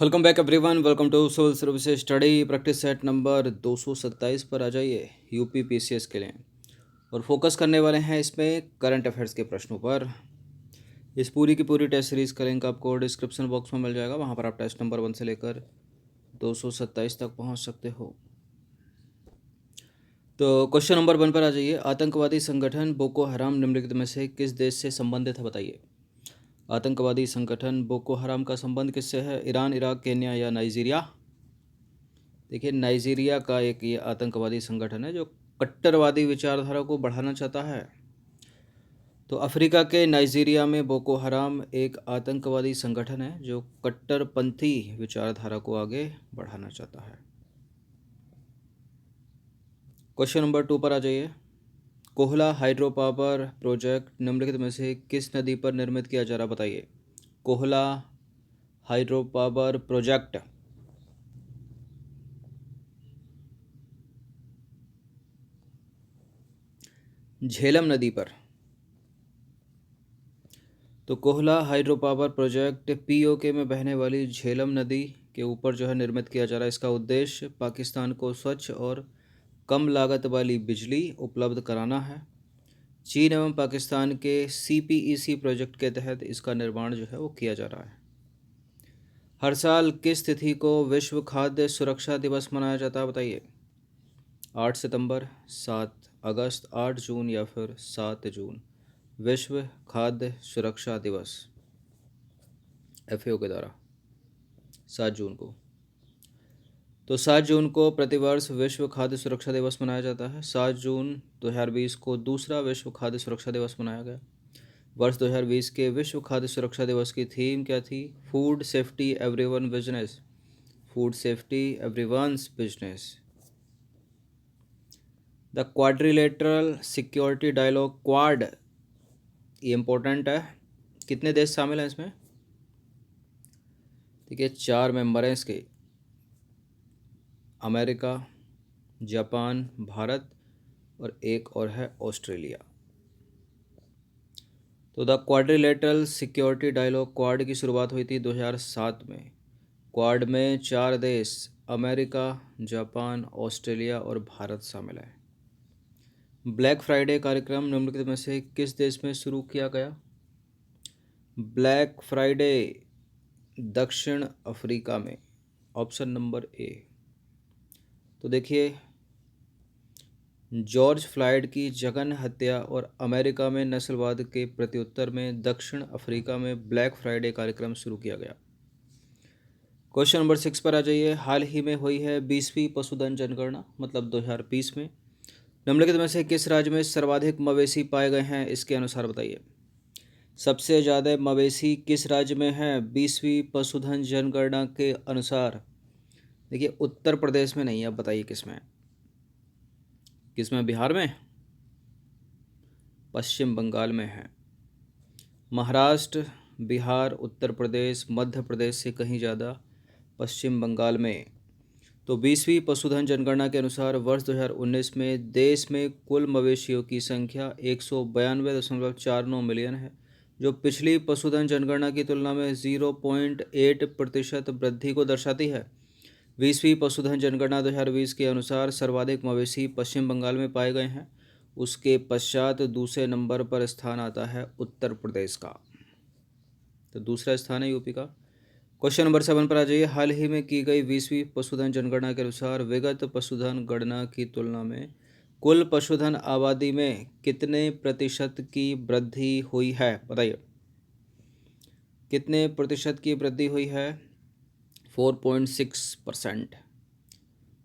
Welcome back everyone. Welcome to civil services study practice set number 227 पर आ जाइए UP PCS के लिए। और फोकस करने वाले हैं इसमें करंट अफेयर्स के प्रश्नों पर। इस पूरी की पूरी टेस्ट सीरीज का लिंक आपको डिस्क्रिप्शन बॉक्स में मिल जाएगा, वहाँ पर आप टेस्ट नंबर 1 से लेकर 227 तक पहुँच सकते हो। तो क्वेश्चन नंबर 1 पर आ जाइए। आतंकवादी संगठन बोको हराम निम्नलिखित में से किस देश से संबंधित है, बताइए। आतंकवादी संगठन बोको हराम का संबंध किससे है? ईरान, इराक, केन्या या नाइजीरिया? देखिए, नाइजीरिया का एक ये आतंकवादी संगठन है जो कट्टरवादी विचारधारा को बढ़ाना चाहता है। तो अफ्रीका के नाइजीरिया में बोको हराम एक आतंकवादी संगठन है जो कट्टरपंथी विचारधारा को आगे बढ़ाना चाहता है। क्वेश्चन नंबर 2 पर आ जाइए। कोहला हाइड्रो पावर प्रोजेक्ट निम्नलिखित में से किस नदी पर निर्मित किया जा रहा, बताइए। Kohla hydro power project Jhelum नदी पर। तो Kohla hydro power project PoK में बहने वाली झेलम नदी के ऊपर जो है निर्मित किया जा रहा है। इसका उद्देश्य पाकिस्तान को स्वच्छ और कम लागत वाली बिजली उपलब्ध कराना है। चीन एवं पाकिस्तान के सीपीईसी प्रोजेक्ट के तहत इसका निर्माण जो है वो किया जा रहा है। हर साल किस तिथि को विश्व खाद्य सुरक्षा दिवस मनाया जाता है, बताइए। 8 सितंबर, 7 अगस्त, 8 जून या फिर 7 जून। विश्व खाद्य सुरक्षा दिवस एफएओ के द्वारा 7 जून को। तो 7 जून को प्रतिवर्ष विश्व खाद्य सुरक्षा दिवस मनाया जाता है। 7 जून 2020 को दूसरा विश्व खाद्य सुरक्षा दिवस मनाया गया। वर्ष 2020 के विश्व खाद्य सुरक्षा दिवस की थीम क्या थी? Food safety everyone business. Food safety everyone's business. The quadrilateral security dialogue, quad, ये इंपॉर्टेंट है। कितने देश शामिल हैं इसमें? देखिए, 4 मेंबर हैं इसके। अमेरिका, जापान, भारत और एक और है ऑस्ट्रेलिया। तो the quadrilateral security dialogue, quad की शुरुआत हुई थी 2007 में। क्वाड में 4 देश अमेरिका, जापान, ऑस्ट्रेलिया और भारत शामिल है। ब्लैक फ्राइडे कार्यक्रम निम्नलिखित में से किस देश में शुरू किया गया? ब्लैक फ्राइडे दक्षिण अफ्रीका में। Option number A. तो देखिए, जॉर्ज फ्लॉयड की जघन्य हत्या और अमेरिका में नस्लवाद के प्रत्युत्तर में दक्षिण अफ्रीका में ब्लैक फ्राइडे कार्यक्रम शुरू किया गया। क्वेश्चन नंबर 6 पर आ जाइए। हाल ही में हुई है 20वीं पशुधन जनगणना, मतलब 2020 में। निम्नलिखित में से किस राज्य में सर्वाधिक मवेशी पाए गए हैं, इसके अनुसार बताइए। सबसे ज़्यादा मवेशी किस राज्य में हैं 20वीं पशुधन जनगणना के अनुसार? देखिए, उत्तर प्रदेश में नहीं है। अब बताइए किस में? किस में? बिहार में, पश्चिम बंगाल में है। महाराष्ट्र, बिहार, उत्तर प्रदेश, मध्य प्रदेश से कहीं ज़्यादा पश्चिम बंगाल में। तो 20वीं पशुधन जनगणना के अनुसार वर्ष 2019 में देश में कुल मवेशियों की संख्या 192.49 मिलियन है, जो पिछली पशुधन जनगणना की तुलना में 0.8% वृद्धि को दर्शाती है। 20वीं पशुधन जनगणना 2020 के अनुसार सर्वाधिक मवेशी पश्चिम बंगाल में पाए गए हैं। उसके पश्चात दूसरे नंबर पर स्थान आता है उत्तर प्रदेश का। तो दूसरा स्थान है यूपी का। क्वेश्चन नंबर 7 पर आ जाइए। हाल ही में की गई 20वीं पशुधन जनगणना के अनुसार विगत पशुधन गणना की तुलना में कुल पशुधन आबादी में कितने प्रतिशत की वृद्धि हुई है, बताइए। कितने प्रतिशत की वृद्धि हुई है? 4.6%।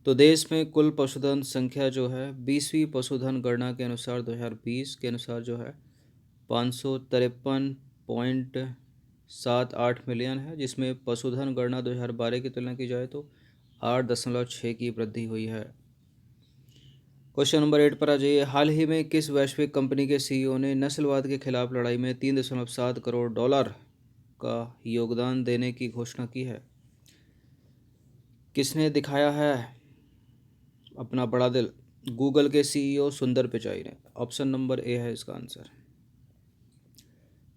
तो देश में कुल पशुधन संख्या जो है 20वीं पशुधन गणना के अनुसार 2020 के अनुसार जो है 553.78 मिलियन है, जिसमें पशुधन गणना 2012 की तुलना की जाए तो 8.6 की वृद्धि हुई है। क्वेश्चन नंबर 8 पर आ जाइए। हाल ही में किस वैश्विक कंपनी के सीईओ ने नस्लवाद के खिलाफ लड़ाई में $3.7 करोड़ का योगदान देने की घोषणा की है? किसने दिखाया है अपना बड़ा दिल? गूगल के सीईओ सुंदर पिचाई ने। ऑप्शन नंबर ए है इसका आंसर।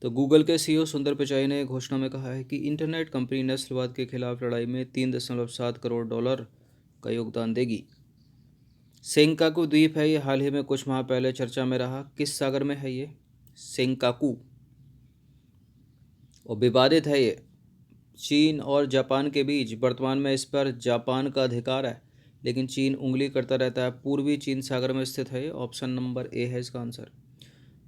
तो गूगल के सीईओ सुंदर पिचाई ने घोषणा में कहा है कि इंटरनेट कंपनी नस्लवाद के खिलाफ लड़ाई में $3.7 करोड़ का योगदान देगी। सेंकाकू द्वीप है ये, हाल ही में कुछ माह पहले चर्चा में रहा। किस सागर में है ये? सेंकाकू। और विवादित है ये, चीन और जापान के बीच। वर्तमान में इस पर जापान का अधिकार है, लेकिन चीन उंगली करता रहता है। पूर्वी चीन सागर में स्थित है ये। ऑप्शन नंबर ए है इसका आंसर।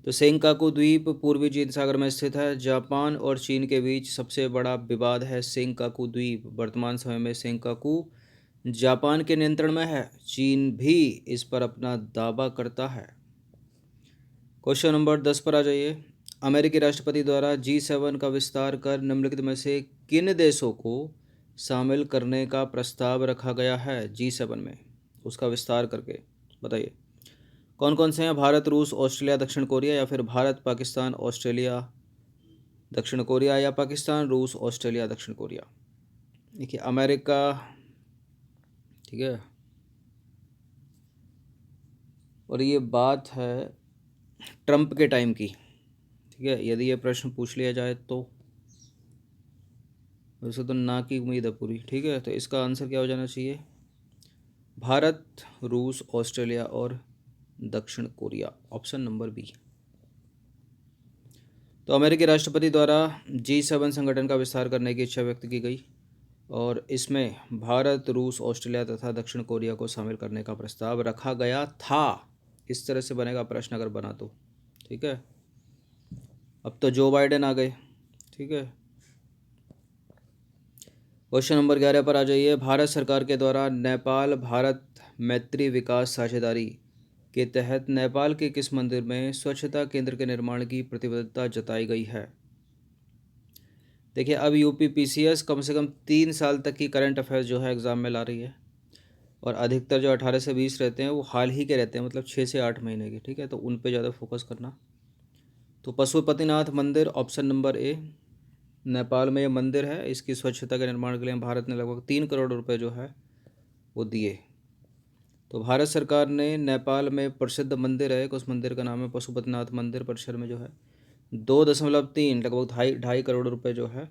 तो सेंकाकू द्वीप पूर्वी चीन सागर में स्थित है। जापान और चीन के बीच सबसे बड़ा विवाद है सेंकाकू द्वीप। वर्तमान समय में सेंकाकू जापान के नियंत्रण में है। चीन भी इस पर अपना दावा करता है। क्वेश्चन नंबर 10 पर आ जाइए। अमेरिकी राष्ट्रपति द्वारा G7 का विस्तार कर निम्नलिखित में से किन देशों को शामिल करने का प्रस्ताव रखा गया है? G7 में उसका विस्तार करके बताइए कौन कौन से हैं? भारत, रूस, ऑस्ट्रेलिया, दक्षिण कोरिया, या फिर भारत, पाकिस्तान, ऑस्ट्रेलिया, दक्षिण कोरिया, या पाकिस्तान, रूस, ऑस्ट्रेलिया, दक्षिण कोरिया। देखिए अमेरिका, ठीक है, और ये बात है ट्रंप के टाइम की, ठीक है। यदि ये प्रश्न पूछ लिया जाए तो वैसे तो ना की उम्मीद है पूरी, ठीक है। तो इसका आंसर क्या हो जाना चाहिए? भारत, रूस, ऑस्ट्रेलिया और दक्षिण कोरिया। Option number B. तो अमेरिकी राष्ट्रपति द्वारा G7 संगठन का विस्तार करने की इच्छा व्यक्त की गई और इसमें भारत, रूस, ऑस्ट्रेलिया तथा दक्षिण कोरिया को शामिल करने का प्रस्ताव रखा गया था। इस तरह से बनेगा प्रश्न अगर बना तो, ठीक है। अब तो जो बाइडेन आ गए, ठीक है। क्वेश्चन नंबर 11 पर आ जाइए। भारत सरकार के द्वारा नेपाल भारत मैत्री विकास साझेदारी के तहत नेपाल के किस मंदिर में स्वच्छता केंद्र के निर्माण की प्रतिबद्धता जताई गई है? देखिए अब यूपी पीसीएस कम से कम 3 साल तक की करंट अफेयर्स जो है एग्ज़ाम में ला रही है, और अधिकतर जो 18 से 20 रहते हैं वो हाल ही के रहते हैं, मतलब 6 से 8 महीने के, ठीक है। तो उन पे ज़्यादा फोकस करना। तो पशुपतिनाथ मंदिर, ऑप्शन नंबर ए, नेपाल में ये मंदिर है। इसकी स्वच्छता के निर्माण के लिए भारत ने लगभग 3 करोड़ रुपए जो है वो दिए। तो भारत सरकार ने नेपाल में प्रसिद्ध मंदिर है, उस मंदिर का नाम है पशुपतिनाथ मंदिर। परिसर में जो है 2.3 लगभग 2.5 करोड़ रुपए जो है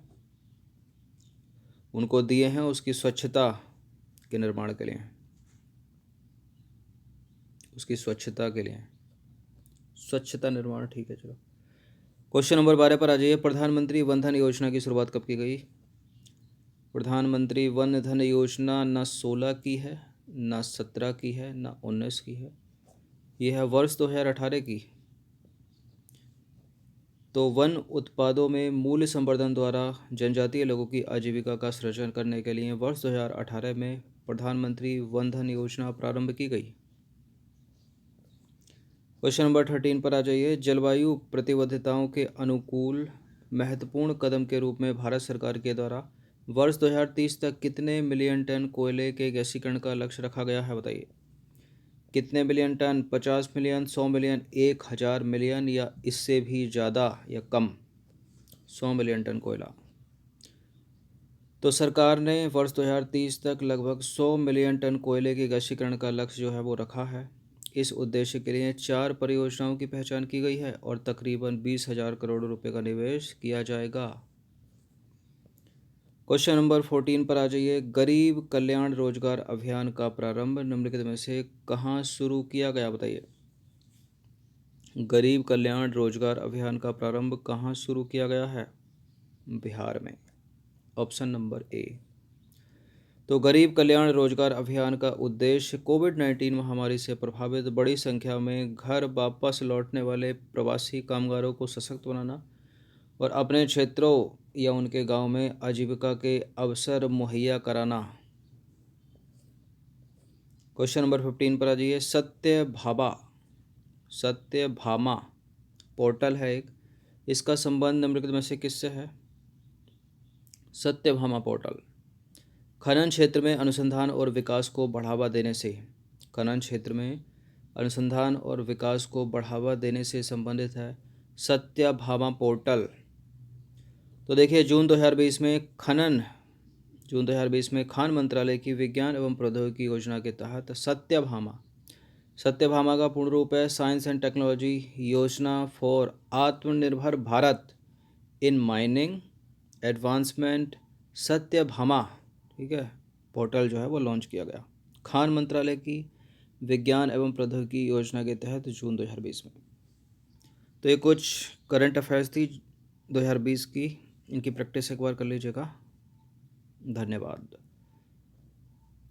उनको दिए हैं उसकी स्वच्छता के निर्माण के लिए, उसकी स्वच्छता के लिए, स्वच्छता निर्माण, ठीक है। चलो क्वेश्चन नंबर 12 पर आ जाइए। प्रधानमंत्री वन धन योजना की शुरुआत कब की गई? प्रधानमंत्री वन धन योजना ना 16 की है, ना 17 की है, ना 19 की है, यह है वर्ष 2018 की। तो वन उत्पादों में मूल्य संवर्धन द्वारा जनजातीय लोगों की आजीविका का सृजन करने के लिए वर्ष 2018 में प्रधानमंत्री वन धन योजना प्रारंभ की गई। क्वेश्चन नंबर 13 पर आ जाइए। जलवायु प्रतिबद्धताओं के अनुकूल महत्वपूर्ण कदम के रूप में भारत सरकार के द्वारा वर्ष 2030 तक कितने मिलियन टन कोयले के गैसीकरण का लक्ष्य रखा गया है? बताइए कितने million ton? 50 million, 100 million, 1000 million, या इससे भी ज़्यादा या कम? 100 मिलियन टन कोयला। तो सरकार ने वर्ष 2030 तक लगभग 100 मिलियन टन कोयले के गैसीकरण का लक्ष्य जो है वो रखा है। इस उद्देश्य के लिए 4 परियोजनाओं की पहचान की गई है और तकरीबन 20,000 करोड़ रुपए का निवेश किया जाएगा। क्वेश्चन नंबर 14 पर आ जाइए। गरीब कल्याण रोजगार अभियान का प्रारंभ निम्नलिखित में से कहाँ शुरू किया गया? बताइए गरीब कल्याण रोजगार अभियान का प्रारंभ कहाँ शुरू किया गया है? बिहार में। Option number A. तो गरीब कल्याण रोजगार अभियान का उद्देश्य कोविड-19 महामारी से प्रभावित बड़ी संख्या में घर वापस लौटने वाले प्रवासी कामगारों को सशक्त बनाना और अपने क्षेत्रों या उनके गांव में आजीविका के अवसर मुहैया कराना। क्वेश्चन नंबर 15 पर आ जाइए। सत्यभामा पोर्टल है एक, इसका संबंध निम्नलिखित में से किससे है? सत्यभामा पोर्टल खनन क्षेत्र में अनुसंधान और विकास को बढ़ावा देने से, खनन क्षेत्र में अनुसंधान और विकास को बढ़ावा देने से संबंधित है सत्यभामा पोर्टल। तो देखिए जून 2020 में खान मंत्रालय की विज्ञान एवं प्रौद्योगिकी योजना के तहत सत्यभामा का पूर्ण रूप है साइंस एंड टेक्नोलॉजी योजना फॉर आत्मनिर्भर Bharat in mining advancement Satyabhama, ठीक है, पोर्टल जो है वो लॉन्च किया गया खान मंत्रालय की विज्ञान एवं प्रौद्योगिकी योजना के तहत जून 2020 में। तो ये कुछ करंट अफेयर्स थी 2020 की, इनकी प्रैक्टिस एक बार कर लीजिएगा। धन्यवाद।